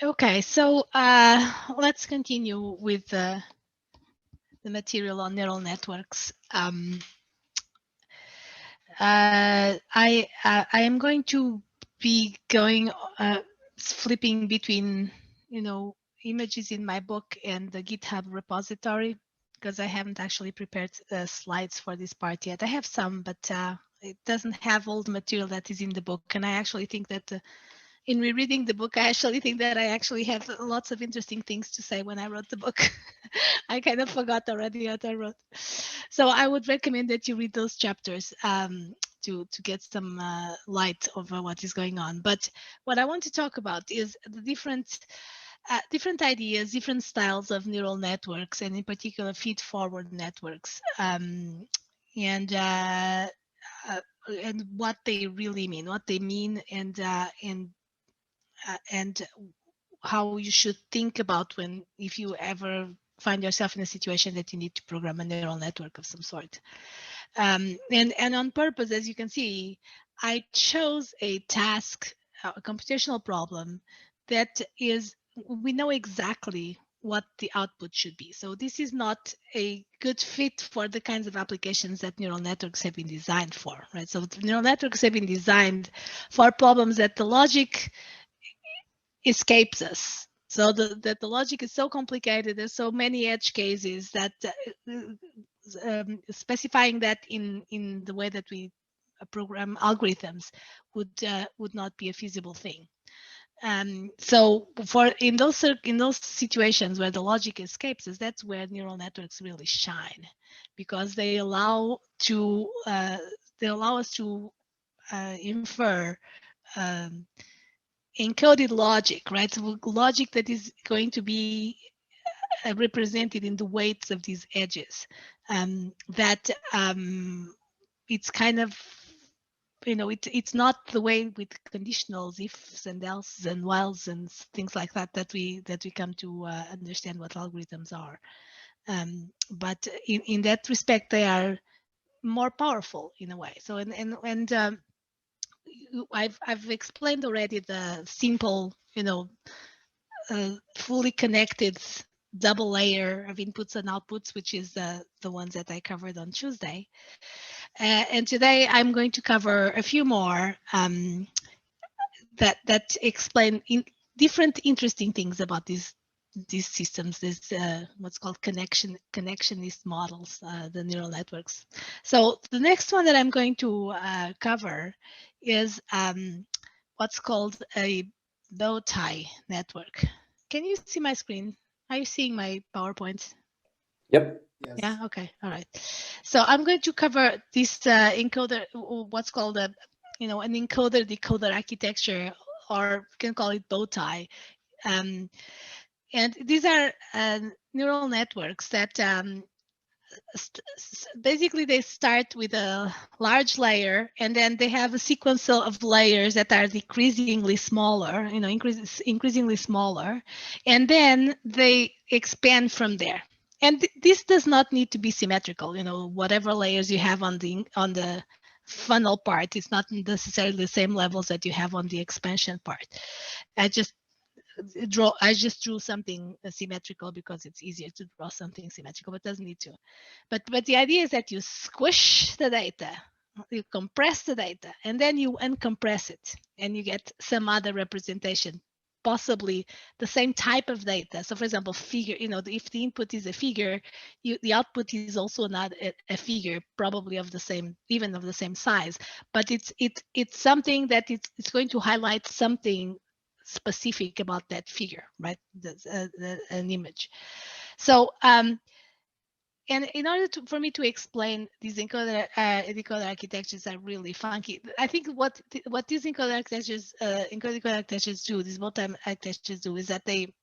Okay, so let's continue with the material on neural networks. I am going to be going flipping between, images in my book and the GitHub repository, because I haven't actually prepared slides for this part yet. I have some, but it doesn't have all the material that is in the book. And I actually think that in rereading the book, I actually think that I actually have lots of interesting things to say when I wrote the book. I kind of forgot already what I wrote. So I would recommend that you read those chapters to get some light over what is going on. But what I want to talk about is the different ideas, different styles of neural networks, and in particular feed-forward networks, and what they really mean, what they mean, and how you should think about when, if you ever find yourself in a situation that you need to program a neural network of some sort. And on purpose, as you can see, I chose a task, a computational problem that is, we know exactly what the output should be. So this is not a good fit for the kinds of applications that neural networks have been designed for, right? So neural networks have been designed for problems that the logic escapes us. So that the logic is so complicated, there's so many edge cases that specifying that in the way that we program algorithms would not be a feasible thing. So for in those situations where the logic escapes us, that's where neural networks really shine, because they allow us to infer encoded logic, right? So logic that is going to be represented in the weights of these edges. That it's kind of, it's not the way with conditionals, ifs and elses and whiles and things like that we come to understand what algorithms are. But in that respect, they are more powerful in a way. So and I've explained already the simple, fully connected double layer of inputs and outputs, which is the ones that I covered on Tuesday. And today I'm going to cover a few more that explain different interesting things about these systems, these what's called connectionist models, the neural networks. So the next one that I'm going to cover is what's called a bow tie network. Can you see my screen? Are you seeing my PowerPoint? Yep. Yes. Yeah, okay, all right. So I'm going to cover this encoder, what's called an encoder decoder architecture, or you can call it bow tie. And these are neural networks that basically they start with a large layer, and then they have a sequence of layers that are decreasingly smaller, increasingly smaller, and then they expand from there. And this does not need to be symmetrical. Whatever layers you have on the funnel part, it's not necessarily the same levels that you have on the expansion part. I just drew something symmetrical because it's easier to draw something symmetrical, but it doesn't need to. But the idea is that you squish the data, you compress the data, and then you uncompress it, and you get some other representation, possibly the same type of data. So for example, figure, if the input is a figure, the output is also not a figure, probably of the same, even of the same size, but it's something that it's going to highlight something specific about that figure, right? An image. So and in order for me to explain these decoder architectures are really funky. I think what these encoder architectures do, these multi architectures do, is that they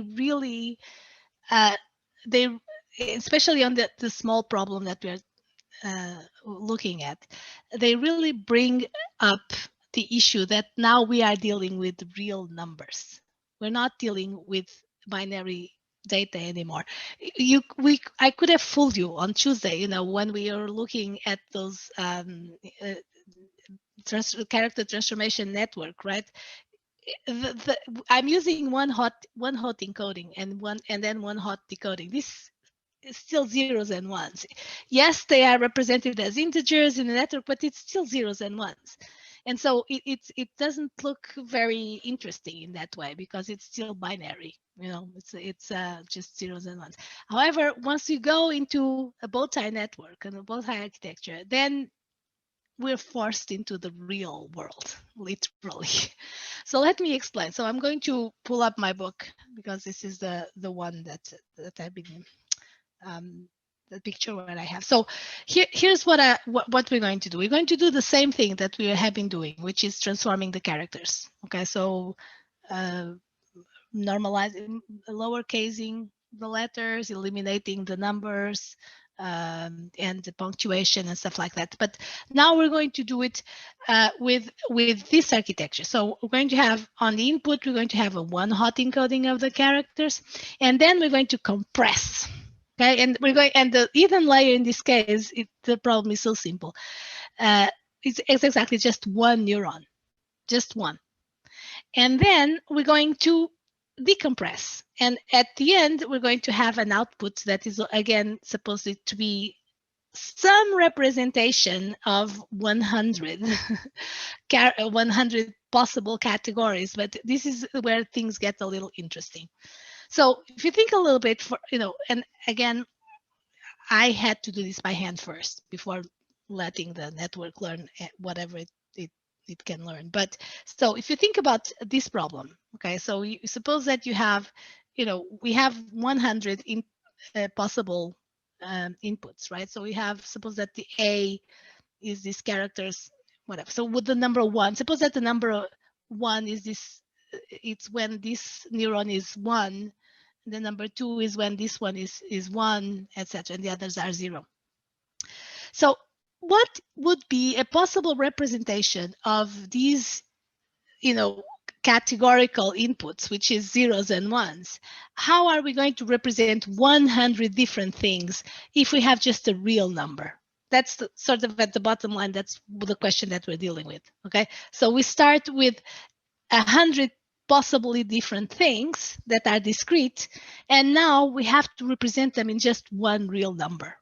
really they, especially on the small problem that we're looking at, they really bring up the issue that now we are dealing with real numbers. We're not dealing with binary data anymore. I could have fooled you on Tuesday, when we are looking at those character transformation network, right? I'm using one hot encoding and then one hot decoding. This is still zeros and ones. Yes, they are represented as integers in the network, but it's still zeros and ones. And so it doesn't look very interesting in that way because it's still binary. You know, it's just zeros and ones. However, once you go into a bow tie network and a bow tie architecture, then we're forced into the real world, literally. So let me explain. So I'm going to pull up my book because this is the one that I've been the picture what I have. So here's what we're going to do. We're going to do the same thing that we have been doing, which is transforming the characters. Okay, so normalizing, lowercasing the letters, eliminating the numbers, and the punctuation and stuff like that. But now we're going to do it with this architecture. So we're going to have on the input, we're going to have a one hot encoding of the characters, and then we're going to compress. Okay, and we're going, and the hidden layer in this case, the problem is so simple. It's exactly just one neuron, just one. And then we're going to decompress. And at the end, we're going to have an output that is, again, supposed to be some representation of 100, 100 possible categories. But this is where things get a little interesting. So if you think a little bit, and again, I had to do this by hand first before letting the network learn whatever it can learn. But so if you think about this problem, okay, so you suppose that you have, we have 100 possible inputs, right? So we have, suppose that the A is these characters, whatever. So with the number one, suppose that the number one is this, it's when this neuron is one, the number two is when this one is one, etc., and the others are zero. So what would be a possible representation of these, categorical inputs, which is zeros and ones? How are we going to represent 100 different things if we have just a real number? That's sort of at the bottom line. That's the question that we're dealing with. Okay, so we start with 100 possibly different things that are discrete, and now we have to represent them in just one real number,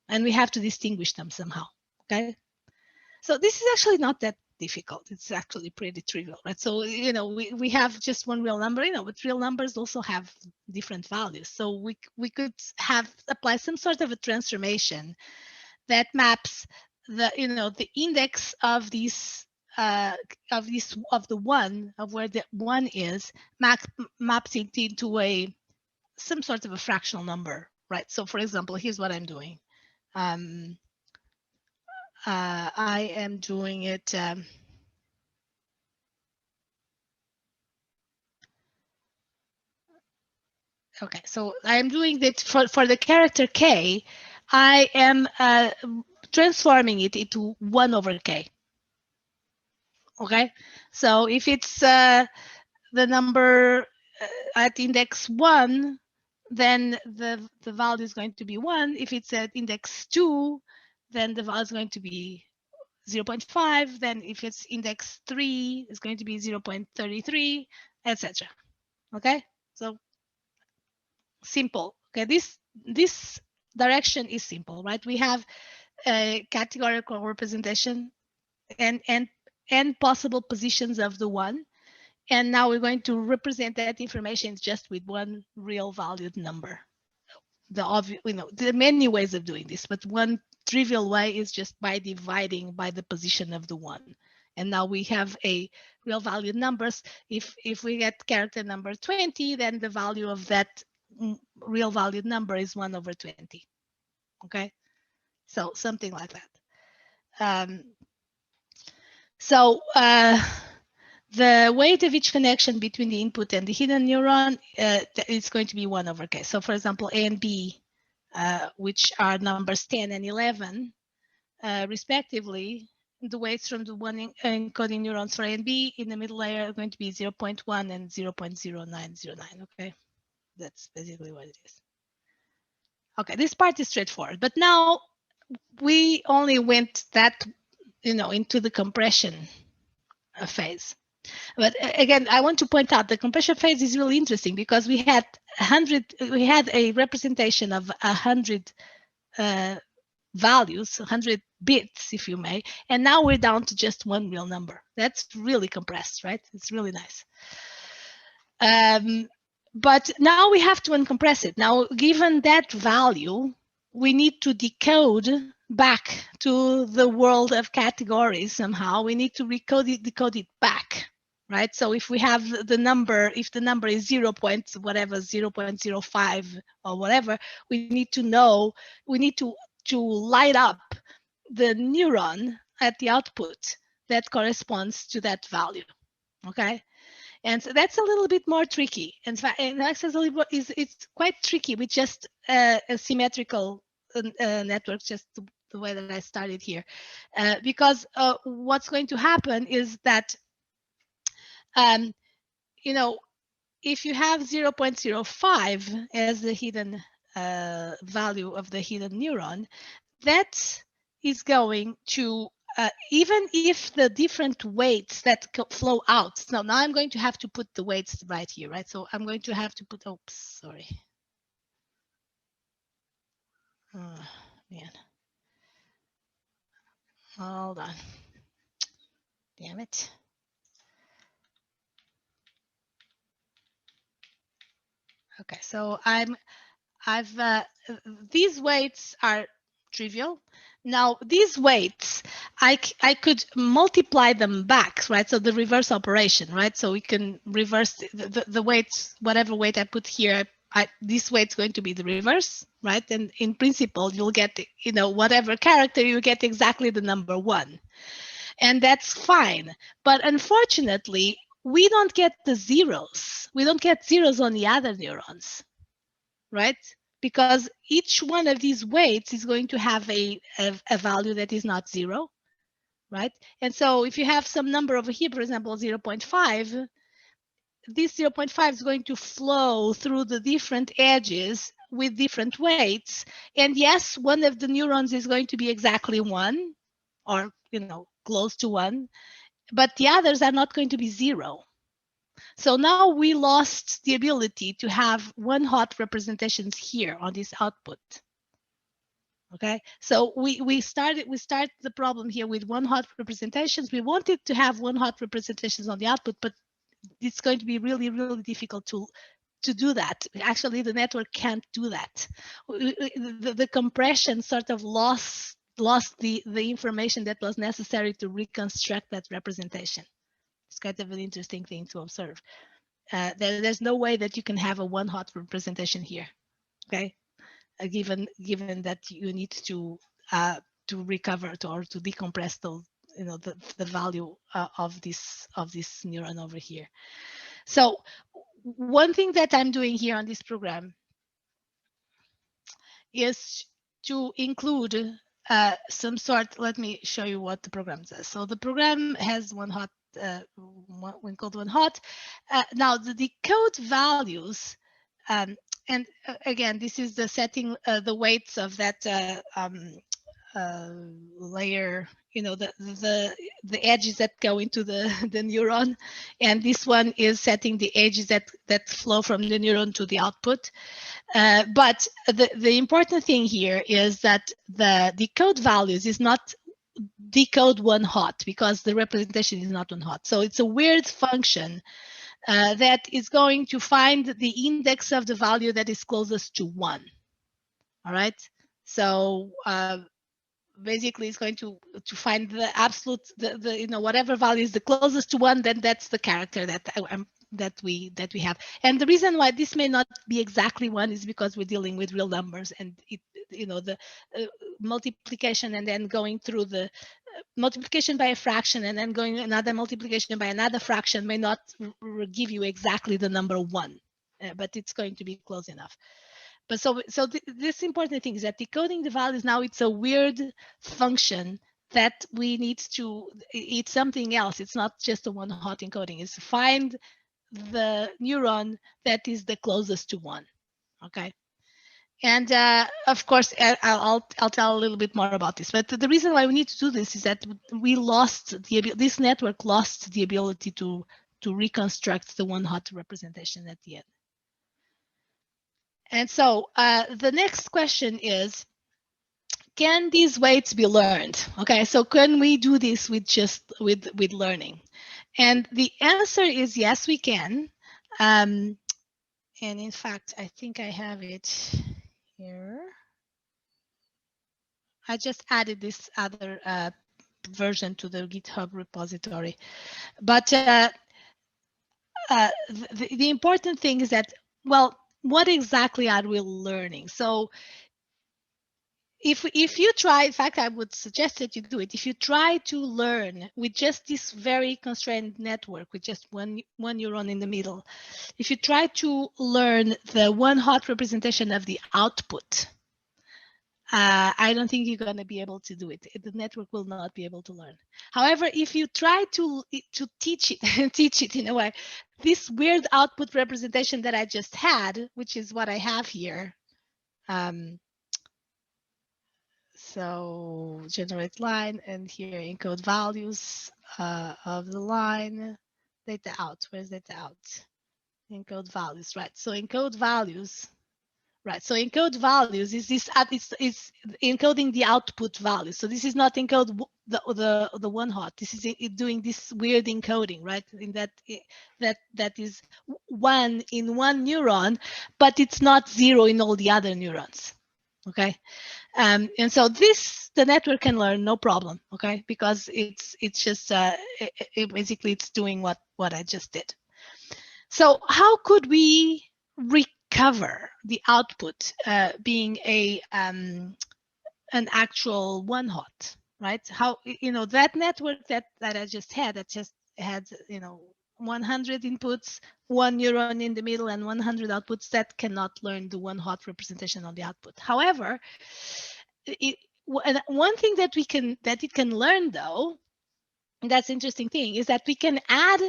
and we have to distinguish them somehow. Okay, so this is actually not that difficult. It's actually pretty trivial, right? So we have just one real number, but real numbers also have different values. So we could have apply some sort of a transformation that maps the index of these of the one, of where the one is, maps it into some sort of a fractional number, right? So for example, here's what I'm doing. I am doing it. Okay, so I am doing it for the character K. I am transforming it into 1 over K. Okay, so if it's the number at index 1, then the value is going to be 1. If it's at index 2, then the value is going to be 0.5. Then if it's index 3, it's going to be 0.33, etc. Okay, so simple. Okay, this direction is simple, right? We have a categorical representation and possible positions of the one. And now we're going to represent that information just with one real valued number. The obvious, there are many ways of doing this, but one trivial way is just by dividing by the position of the one. And now we have a real valued numbers. If we get character number 20, then the value of that real valued number is 1 over 20. Okay, so something like that. The weight of each connection between the input and the hidden neuron is going to be 1 over K. So for example, A and B, which are numbers 10 and 11, respectively, the weights from the one encoding neurons for A and B in the middle layer are going to be 0.1 and 0.0909. Okay, that's basically what it is. Okay, this part is straightforward, but now we only went that, into the compression phase. But again, I want to point out the compression phase is really interesting because we had a representation of 100 values, 100 bits, if you may, and now we're down to just one real number. That's really compressed, right? It's really nice. But now we have to uncompress it. Now, given that value, we need to decode back to the world of categories somehow. We need to decode it back, right? So if we have the number, if the number is 0.05 or whatever, we need to know, we need to light up the neuron at the output that corresponds to that value, okay? And so that's a little bit more tricky. In fact, it's quite tricky with just a symmetrical network, just the way that I started here, because what's going to happen is that, you know, if you have 0.05 as the hidden value of the hidden neuron, that is going to, even if the different weights that flow out. Now I'm going to have to put the weights right here, right? So I'm going to have to put, oops, sorry. Oh, man. Hold on. Damn it. Okay, so these weights are trivial. Now these weights, I could multiply them back, right? So the reverse operation, right? So we can reverse the weights, whatever weight I put here, this weight's going to be the reverse, right? And in principle, you'll get, you know, whatever character, you get exactly the number 1. And that's fine. But unfortunately, we don't get the zeros. We don't get zeros on the other neurons, right? Because each one of these weights is going to have a value that is not 0, right? And so if you have some number over here, for example, 0.5, this 0.5 is going to flow through the different edges with different weights. And yes, one of the neurons is going to be exactly 1, or, you know, close to 1, but the others are not going to be 0. So now we lost the ability to have one-hot representations here on this output. Okay, so we start the problem here with one-hot representations. We wanted to have one-hot representations on the output, but it's going to be really, really difficult to do that. Actually, the network can't do that. The compression sort of lost the information that was necessary to reconstruct that representation. It's kind of an interesting thing to observe. There's no way that you can have a one-hot representation here, okay? Given that you need to recover or to decompress the, you know, the value of this neuron over here. So one thing that I'm doing here on this program is to include some sort. Let me show you what the program does. So the program has one hot, one called one hot. Now the decode values, and again, this is the setting, the weights of that layer, you know, the edges that go into the neuron, and this one is setting the edges that flow from the neuron to the output. But the important thing here is that the decode values is not decode one hot, because the representation is not one hot. So it's a weird function that is going to find the index of the value that is closest to 1. All right. So basically it's going to find the absolute, the you know, whatever value is the closest to 1, then that's the character that we have. And the reason why this may not be exactly 1 is because we're dealing with real numbers, and it, you know, the multiplication and then going through the multiplication by a fraction and then going another multiplication by another fraction may not give you exactly the number 1, but it's going to be close enough. But so this important thing is that decoding the values, now it's a weird function that we need to, it's something else. It's not just a one-hot encoding. It's find the neuron that is the closest to 1. Okay. And of course, I'll tell a little bit more about this. But the reason why we need to do this is that we lost this network lost the ability to reconstruct the one hot representation at the end. And so the next question is, can these weights be learned? Okay, so can we do this with just with learning? And the answer is yes, we can. And in fact, I think I have it here. I just added this other version to the GitHub repository. But the important thing is that, well, what exactly are we learning? So if you try, in fact, I would suggest that you do it. If you try to learn with just this very constrained network, with just one neuron in the middle, if you try to learn the one hot representation of the output, I don't think you're going to be able to do it. The network will not be able to learn. However, if you try to teach it in a way, this weird output representation that I just had, which is what I have here. So generate line, and here encode values of the line, data out. Where's data out? Encode values, right? So encode values. Right, so encode values is this. It's encoding the output value. So this is not encode the one hot. This is doing this weird encoding, right? In that is one in one neuron, but it's not zero in all the other neurons. Okay, and so this the network can learn no problem. Okay, because it's just basically it's doing what I just did. So how could we recover the output being an actual one hot, right? How, that network that I just had, that just had 100 inputs, one neuron in the middle, and 100 outputs, that cannot learn the one hot representation of the output. However, one thing that it can learn, though, that's interesting thing, is that we can add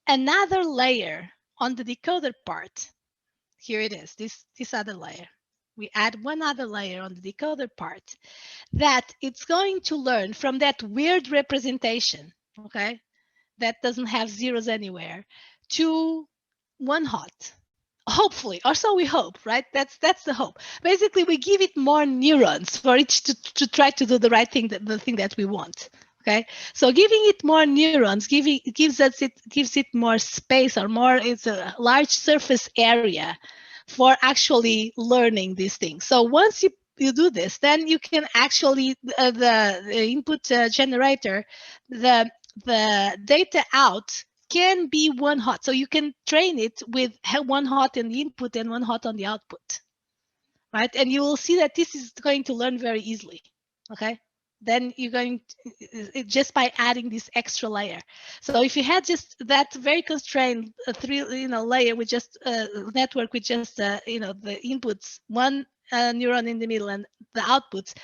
another layer on the decoder part. Here it is, this other layer. We add one other layer on the decoder part that it's going to learn from that weird representation, okay, that doesn't have zeros anywhere, to one hot. Hopefully, or so we hope, right? That's the hope. Basically, we give it more neurons for it to try to do the right thing, the thing that we want. Okay, so giving it more neurons gives it more space, or more, it's a large surface area for actually learning these things. So once you do this, then you can actually the input generator, the data out can be one hot. So you can train it with one hot in the input and one hot on the output, right? And you will see that this is going to learn very easily. Okay, then you're going to, just by adding this extra layer. So if you had just that very constrained layer with just network with just the inputs, one neuron in the middle, and the outputs,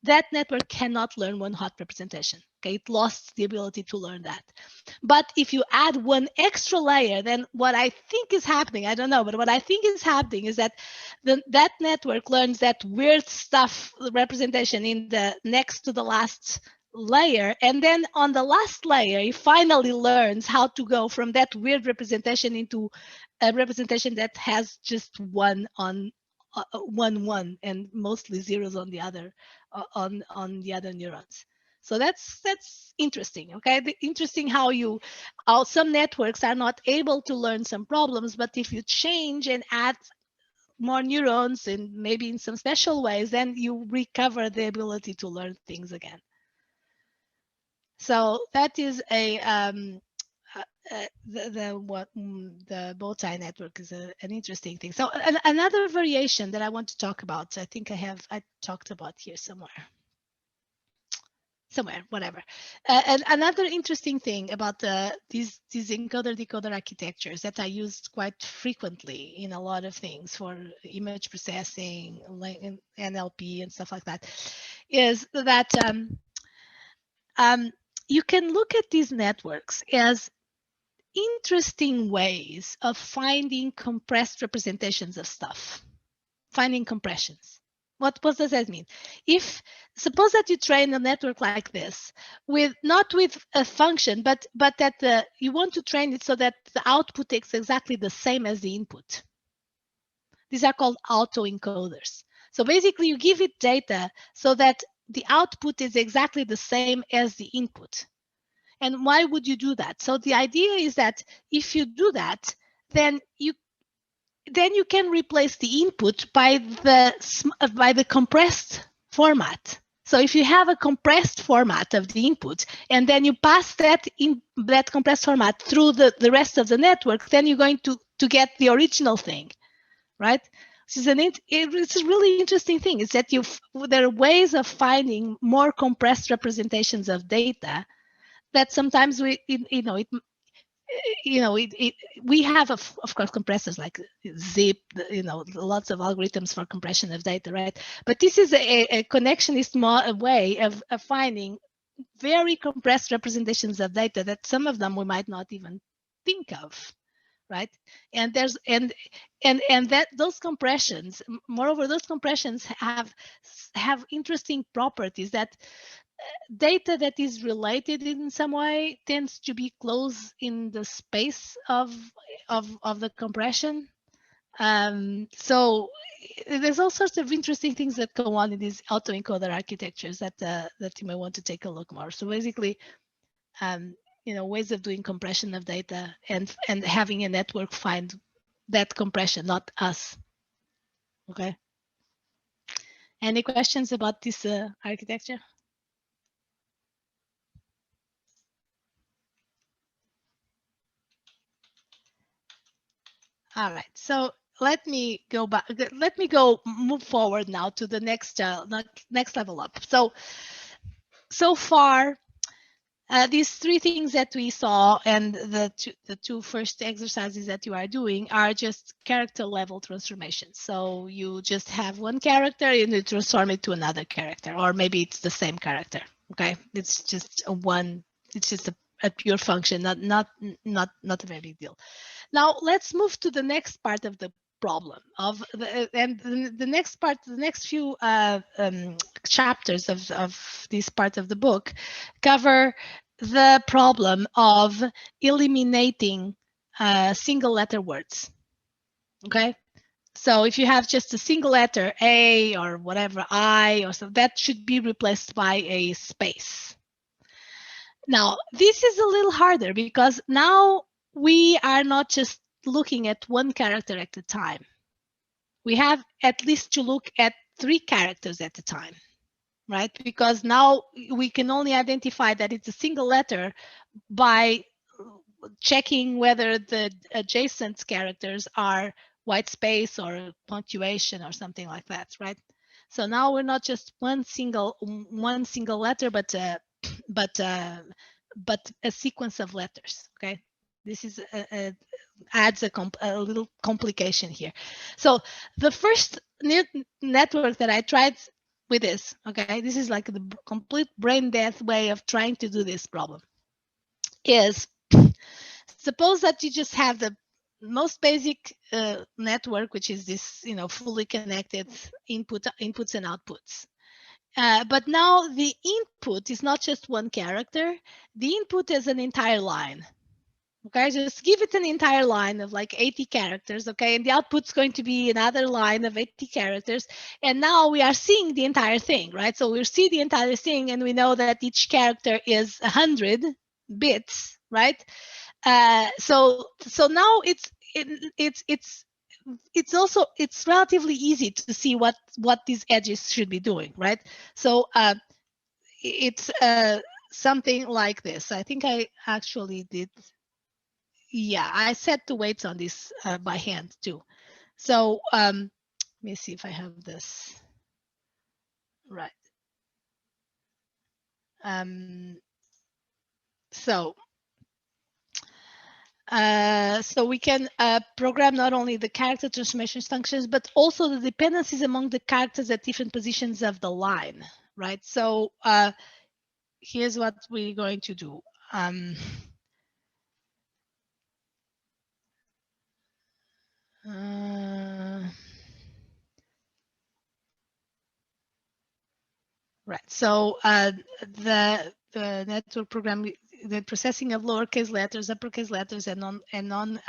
that network cannot learn one hot representation. Okay, it lost the ability to learn that. But if you add one extra layer, then what I think is happening, I don't know, but what I think is happening is that that network learns that weird stuff representation in the next to the last layer, and then on the last layer it finally learns how to go from that weird representation into a representation that has just one on one and mostly zeros on the other on the other neurons. So that's interesting. Okay, interesting how some networks are not able to learn some problems, but if you change and add more neurons and maybe in some special ways, then you recover the ability to learn things again. So that is the bow tie network is an interesting thing. So another variation that I want to talk about, I think I talked about here somewhere, whatever. And another interesting thing about these encoder-decoder architectures that I used quite frequently in a lot of things for image processing, like in NLP and stuff like that, is that you can look at these networks as interesting ways of finding compressed representations of stuff. finding compressions. What does that mean? If suppose that you train a network like this with not with a function, but that you want to train it so that the output is exactly the same as the input. These are called autoencoders. So basically, you give it data so that the output is exactly the same as the input. And why would you do that? So the idea is that if you do that, then you can replace the input by the compressed format. So if you have a compressed format of the input, and then you pass that compressed format through the rest of the network, then you're going to get the original thing, right? It's a really interesting thing. Is that there are ways of finding more compressed representations of data that sometimes we we have of course compressors like zip, lots of algorithms for compression of data, right? But this is a connectionist a way of finding very compressed representations of data that some of them we might not even think of, right? And there's and that those compressions, moreover, those compressions have interesting properties that data that is related in some way tends to be close in the space of the compression. So there's all sorts of interesting things that go on in these autoencoder architectures that you may want to take a look more. So basically, ways of doing compression of data and having a network find that compression, not us. Okay. Any questions about this architecture? All right. So let me go back. Let me move forward now to the next level up. So far, these three things that we saw and the two first exercises that you are doing are just character level transformations. So you just have one character and you transform it to another character, or maybe it's the same character. Okay, it's just it's just a pure function, not a very big deal. Now let's move to the next part of the problem the next part, the next few chapters of this part of the book cover the problem of eliminating single letter words. Okay, so if you have just a single letter A or whatever, I or so, that should be replaced by a space. Now this is a little harder because now we are not just looking at one character at a time. We have at least to look at 3 characters at a time, right? Because now we can only identify that it's a single letter by checking whether the adjacent characters are white space or punctuation or something like that, right? So now we're not just one single letter, but a sequence of letters. Okay, this is adds a little complication here. So the first network that I tried with this, okay, this is like the complete brain death way of trying to do this problem, is suppose that you just have the most basic network, which is this, fully connected inputs and outputs. But now the input is not just one character. The input is an entire line. Okay, just give it an entire line of like 80 characters, okay? And the output's going to be another line of 80 characters. And now we are seeing the entire thing, right? So we see the entire thing and we know that each character is 100 bits, right? So now it's relatively easy to see what these edges should be doing, right? So it's something like this. I think I actually did. Yeah, I set the weights on this by hand too. So let me see if I have this right. So we can program not only the character transformation functions, but also the dependencies among the characters at different positions of the line, right? So here's what we're going to do. Right. So the network program, the processing of lowercase letters, uppercase letters, and non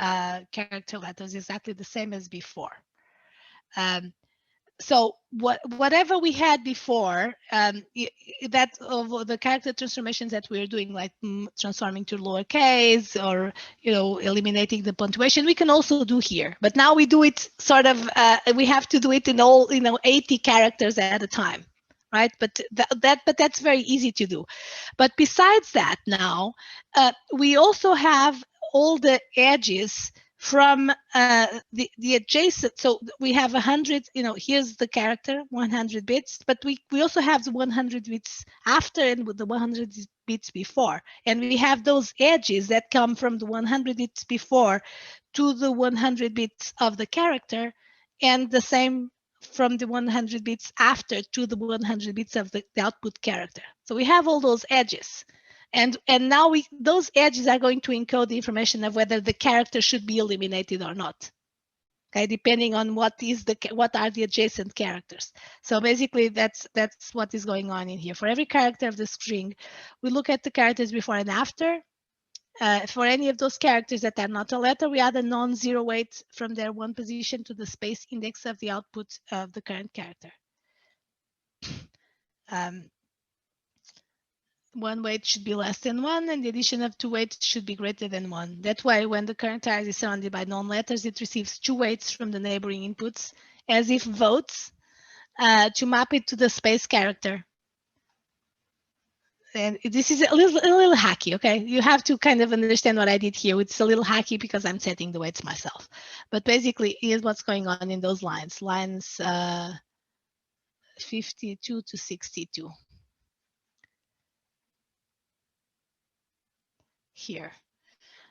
character letters, exactly the same as before. So whatever we had before, that of the character transformations that we're doing, like transforming to lowercase or eliminating the punctuation, we can also do here. But now we do it sort of. We have to do it in all 80 characters at a time, right? But that's very easy to do. But besides that, now we also have all the edges from the adjacent. So we have 100, here's the character 100 bits, but we also have the 100 bits after and with the 100 bits before, and we have those edges that come from the 100 bits before to the 100 bits of the character, and the same from the 100 bits after to the 100 bits of the output character. So we have all those edges. And now those edges are going to encode the information of whether the character should be eliminated or not. Okay, depending on what are the adjacent characters. So basically, that's what is going on in here. For every character of the string, we look at the characters before and after. For any of those characters that are not a letter, we add a non-zero weight from their one position to the space index of the output of the current character. One weight should be less than 1, and the addition of 2 weights should be greater than 1. That way, when the current tire is surrounded by non-letters, it receives 2 weights from the neighboring inputs, as if votes, to map it to the space character. And this is a little hacky, okay? You have to kind of understand what I did here. It's a little hacky because I'm setting the weights myself. But basically, here's what's going on in those lines. Lines 52 to 62. Here.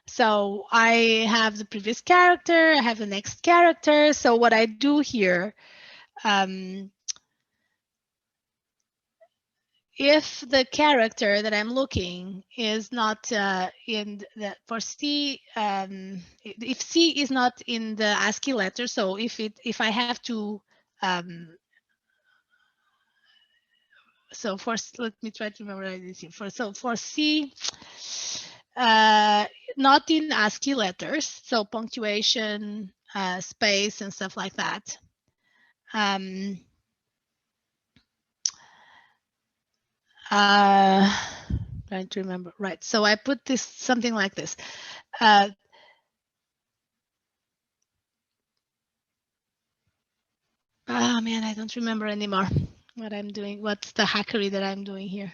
So I have the previous character, I have the next character. So what I do here, if the character that I'm looking is not in the, for C, if C is not in the ASCII letter, so if I have to, so let me try to remember what I did here. For C, not in ASCII letters, so punctuation, space, and stuff like that. Trying to remember, right? So I put this something like this. Oh man, I don't remember anymore what I'm doing. What's the hackery that I'm doing here?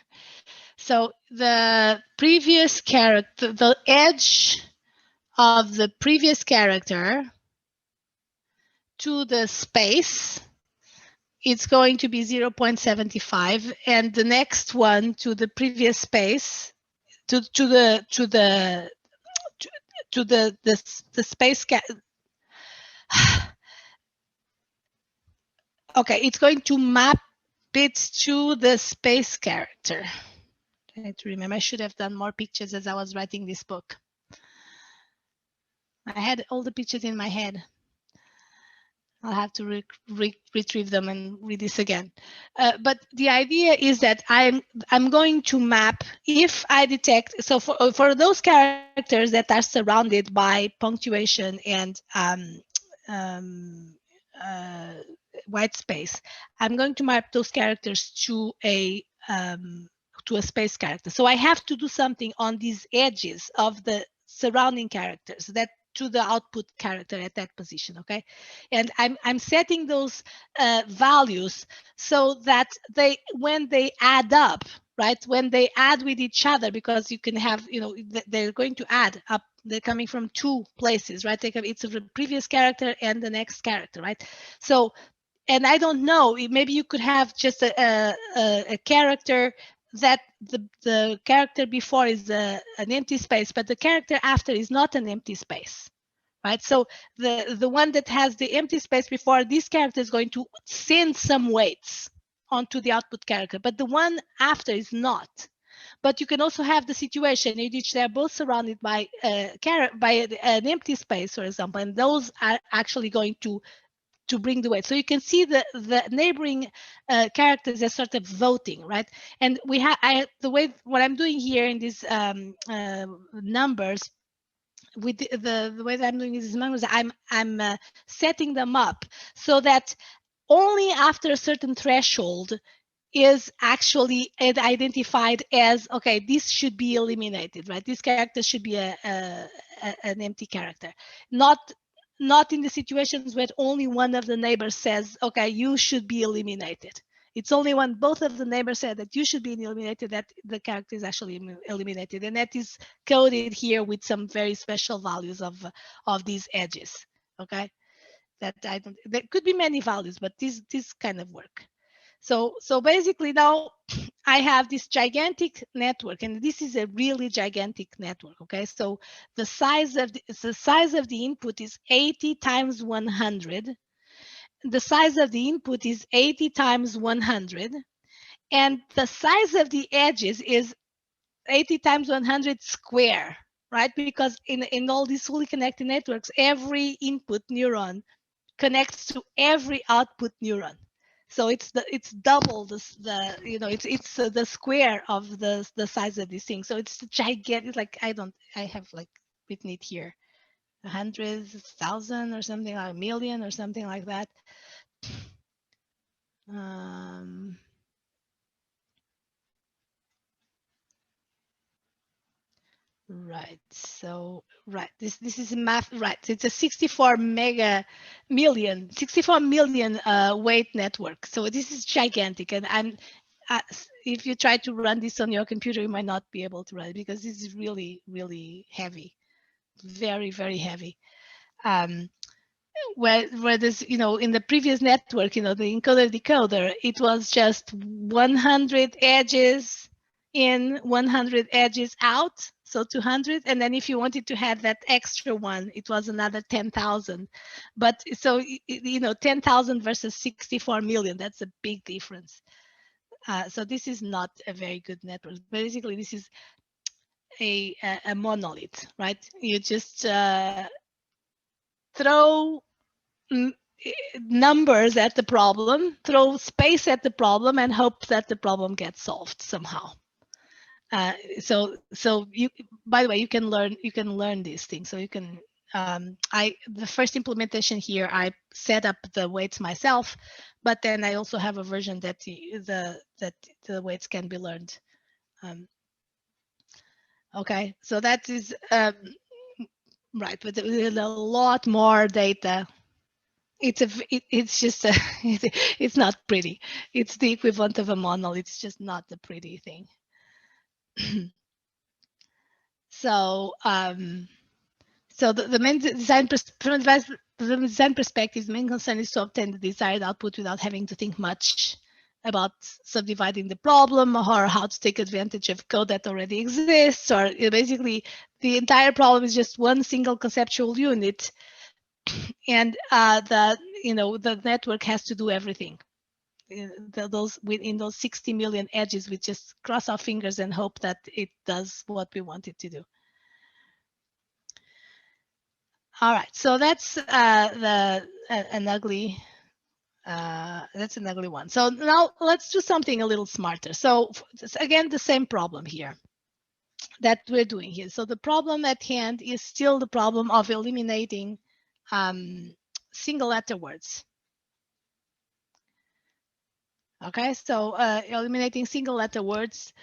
So the previous character, the edge of the previous character to the space, it's going to be 0.75, and the next one to the previous space, to the space. Okay, it's going to map it to the space character. I have to remember, I should have done more pictures as I was writing this book. I had all the pictures in my head. I'll have to retrieve them and read this again. But the idea is that I'm going to map, if I detect, so for those characters that are surrounded by punctuation and white space, I'm going to map those characters to a space character. So I have to do something on these edges of the surrounding characters that to the output character at that position, okay? And I'm setting those values so that when they add up, right? When they add with each other, because you can have, they're going to add up. They're coming from 2 places, right? It's the previous character and the next character, right? So, and I don't know, maybe you could have just a character that the character before is an empty space, but the character after is not an empty space, right? So the one that has the empty space before, this character is going to send some weights onto the output character, but the one after is not. But you can also have the situation in which they're both surrounded by an empty space, for example, and those are actually going to to bring the weight. So you can see the neighboring characters as sort of voting, right? And we have what I'm doing here in these numbers, with the way that I'm doing these numbers, I'm setting them up so that only after a certain threshold is actually identified as, okay, this should be eliminated, right? This character should be an empty character. Not in the situations where only one of the neighbors says, okay, you should be eliminated. It's only when both of the neighbors said that you should be eliminated that the character is actually eliminated. And that is coded here with some very special values of these edges, okay? That I don't, there could be many values, but these kind of work. So basically now I have this gigantic network, and this is a really gigantic network. Okay, so the size of the input is 80 times 100. The size of the input is 80 times 100, and the size of the edges is 80 times 100 square, right? Because in all these fully connected networks, every input neuron connects to every output neuron. So it's double the the square of the size of this thing. So it's gigantic. Like I have like written it here, 100,000 or something, like a million or something like that. Right. So this is math. Right. It's a 64 million weight network. So this is gigantic, and if you try to run this on your computer, you might not be able to run it because this is really, really heavy, very, very heavy. Where this, in the previous network, the encoder decoder, it was just 100 edges in, 100 edges out, so 200. And then if you wanted to have that extra one, it was another 10,000. But so 10,000 versus 64 million, that's a big difference. So this is not a very good network. Basically, this is a monolith, right? You just throw numbers at the problem, throw space at the problem, and hope that the problem gets solved somehow. So you, by the way, you can learn these things. So you can, the first implementation here, I set up the weights myself, but then I also have a version that the weights can be learned. Okay, so that is right, with a lot more data. It's just it's not pretty. It's the equivalent of a monolith. It's just not a pretty thing. So the main design from the design perspective, the main concern is to obtain the desired output without having to think much about subdividing the problem or how to take advantage of code that already exists, or basically the entire problem is just one single conceptual unit, and the network has to do everything. Within those 60 million edges, we just cross our fingers and hope that it does what we want it to do. All right, so that's an ugly. That's an ugly one. So now let's do something a little smarter. So again, the same problem here that we're doing here. So the problem at hand is still the problem of eliminating single letter words. Okay, so eliminating single letter words.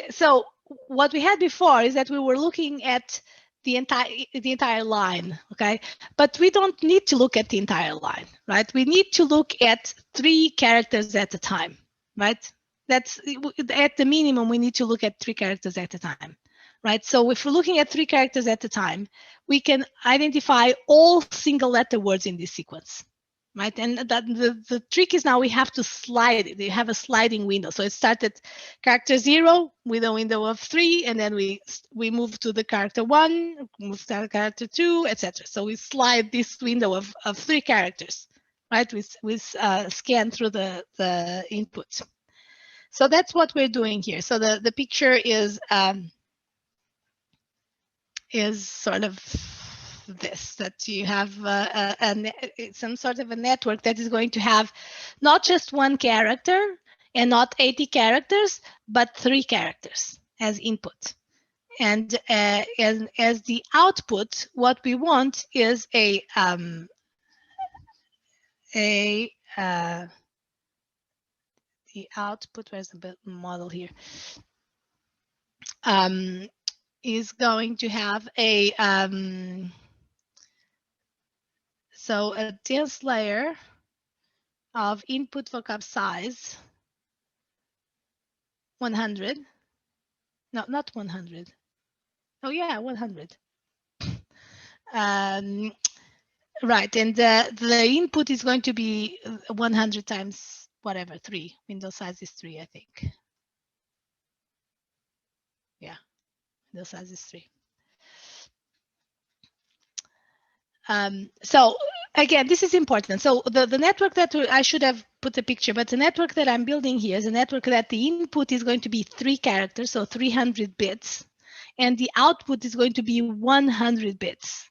So what we had before is that we were looking at the entire line, okay? But we don't need to look at the entire line, right? We need to look at 3 characters at a time, right? That's at the minimum, we need to look at 3 characters at a time, right? So if we're looking at 3 characters at a time, we can identify all single letter words in this sequence. Right, and the trick is now we have to slide it. You have a sliding window. So it started character 0 with a window of 3, and then we move to the character 1, move to the character 2, etc. So we slide this window of 3 characters, right? We scan through the inputs. So that's what we're doing here. So the picture is sort of this, that you have some sort of a network that is going to have not just one character and not 80 characters, but 3 characters as input. And as the output, what we want is the output, where's the model here, is going to have a so a dense layer of input vocab size 100. No, not 100. Oh yeah, 100. Right, and the input is going to be 100 times whatever, 3. Window size is 3, I think. Yeah, window size is 3. So again, this is important. So the network that I should have put a picture, but the network that I'm building here is a network that the input is going to be 3 characters, so 300 bits, and the output is going to be 100 bits.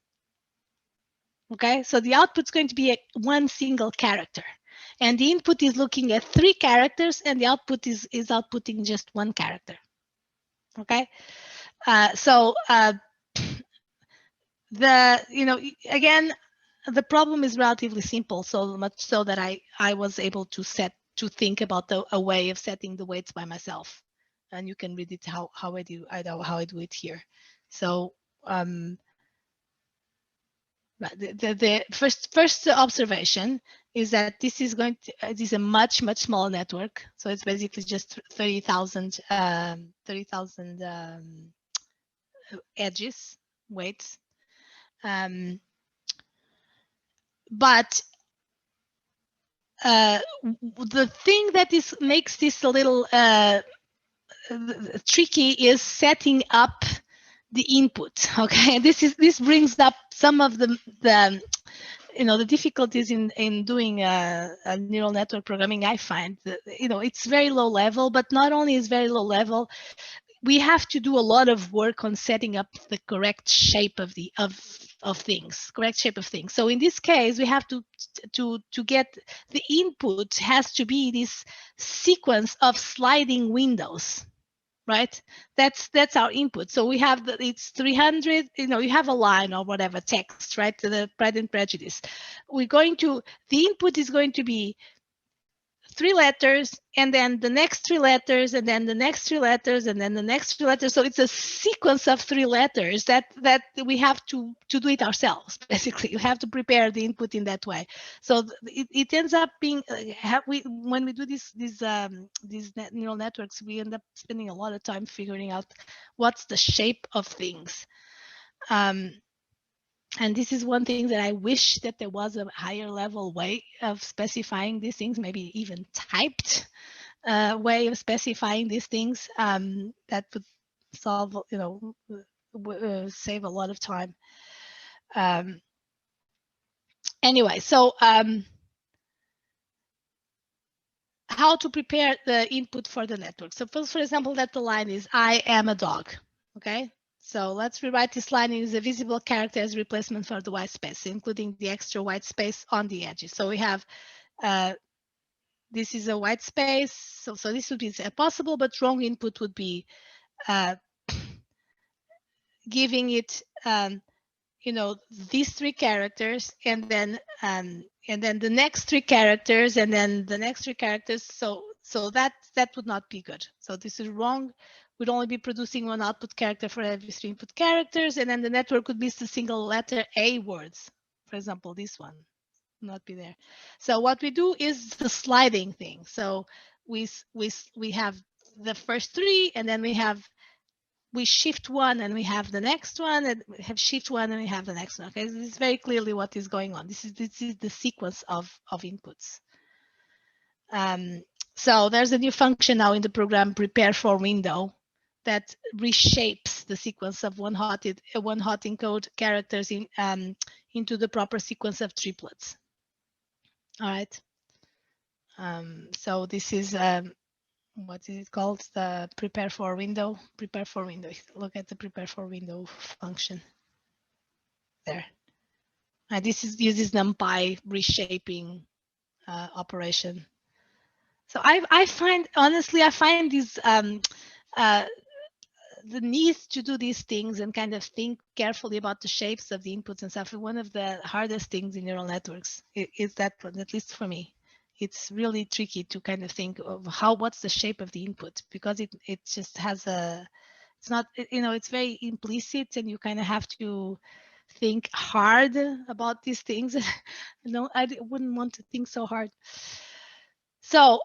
Okay, so the output is going to be one single character, and the input is looking at 3 characters, and the output is outputting just 1 character. Okay, again, the problem is relatively simple, so much so that I was able to think about a way of setting the weights by myself, and you can read it how I do it here. So the first observation is that this is it is a much smaller network, so it's basically just 30,000 edges, weights. But the thing that makes this a little tricky is setting up the input. Okay, this brings up some of the difficulties in doing a neural network programming. I find that, it's very low level, but not only is very low level, we have to do a lot of work on setting up the correct shape of things. So in this case, we have to get the input has to be this sequence of sliding windows, right? That's our input. So we have it's 300. You have a line or whatever text, right? The Pride and Prejudice. The input is going to be 3 letters, and then the next 3 letters, and then the next 3 letters, and then the next 3 letters. So it's a sequence of 3 letters that we have to do it ourselves. Basically, you have to prepare the input in that way. So it ends up being when we do these neural networks, we end up spending a lot of time figuring out what's the shape of things. And this is one thing that I wish that there was a higher level way of specifying these things, maybe even typed way of specifying these things that would solve, save a lot of time. Anyway, so how to prepare the input for the network. Suppose, for example, that the line is, I am a dog, okay? So let's rewrite this line as a visible character as replacement for the white space, including the extra white space on the edges. So we have, this is a white space. So this would be a possible but wrong input would be giving it, these 3 characters, and then the next 3 characters, and then the next 3 characters. So that would not be good. So this is wrong. Would only be producing 1 output character for every 3 input characters, and then the network would be the single letter A words. For example, this one not be there. So what we do is the sliding thing. So we have the first 3, and then we shift 1 and we have the next one, and we have shift 1 and we have the next one. Okay, this is very clearly what is going on. This is the sequence of inputs. So there's a new function now in the program, prepare for window, that reshapes the sequence of one hot encode characters into the proper sequence of triplets. All right. So this is what is it called? The prepare for window. Prepare for window. Look at the prepare for window function there. This uses NumPy reshaping operation. So I find, honestly, I find these the need to do these things and kind of think carefully about the shapes of the inputs and stuff. One of the hardest things in neural networks is that one, at least for me. It's really tricky to kind of think of what's the shape of the input, because it just has it's not, it's very implicit, and you kind of have to think hard about these things. I wouldn't want to think so hard. So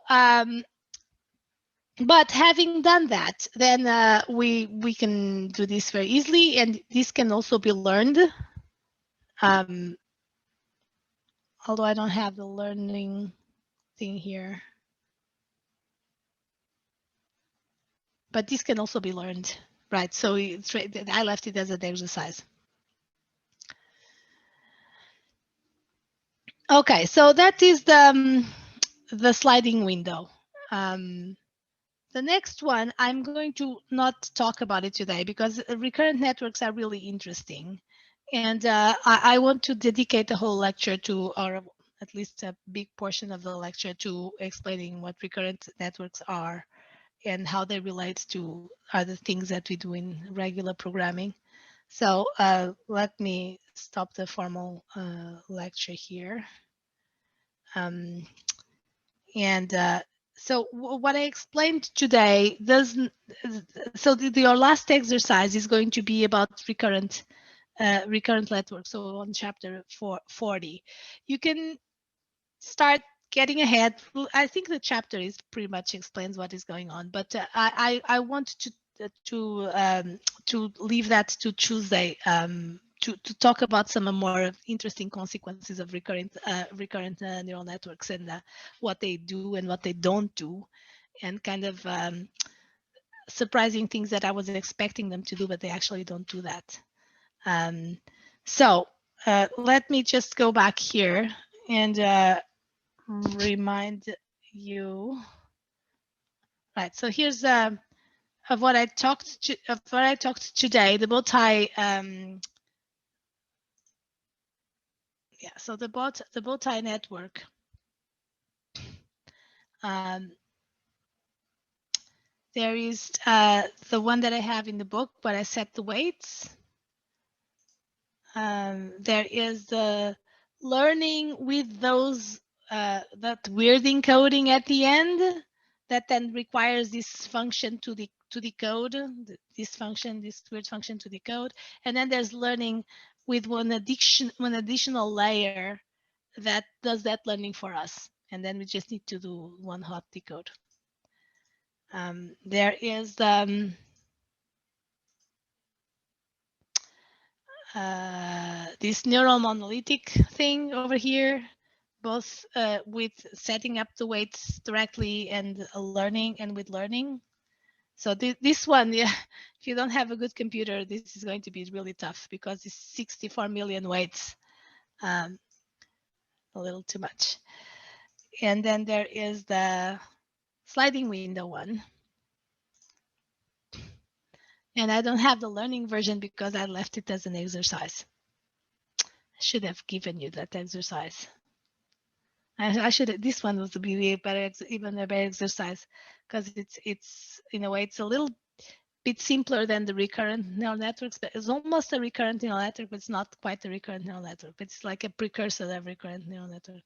but having done that, then we can do this very easily, and this can also be learned. Although I don't have the learning thing here, but this can also be learned, right? So I left it as an exercise. Okay, so that is the sliding window. The next one, I'm going to not talk about it today because recurrent networks are really interesting. And I want to dedicate the whole lecture to, or at least a big portion of the lecture, to explaining what recurrent networks are and how they relate to other things that we do in regular programming. So let me stop the formal lecture here. And so what I explained today doesn't, so your last exercise is going to be about recurrent network. So on chapter 40, you can start getting ahead. I think the chapter is pretty much explains what is going on, but I want to leave that to Tuesday, to talk about some more interesting consequences of recurrent neural networks, and what they do and what they don't do, and kind of surprising things that I was expecting them to do, but they actually don't do that. So let me just go back here and remind you. Right. So here's of what I talked today. The bow tie. Yeah. So the bow tie network. There is the one that I have in the book, but I set the weights. There is the learning with those that weird encoding at the end that then requires this function to decode this weird function to decode, and then there's learning with one additional layer that does that learning for us, and then we just need to do one hot decode. There is this neural monolithic thing over here, both with setting up the weights directly and learning, and with learning. So this one, yeah, if you don't have a good computer, this is going to be really tough because it's 64 million weights, a little too much. And then there is the sliding window one. And I don't have the learning version because I left it as an exercise. I should have given you that exercise. I should. This one was be a better, even a better exercise, because it's in a way it's a little bit simpler than the recurrent neural networks, but it's almost a recurrent neural network, but it's not quite a recurrent neural network. It's like a precursor of recurrent neural network.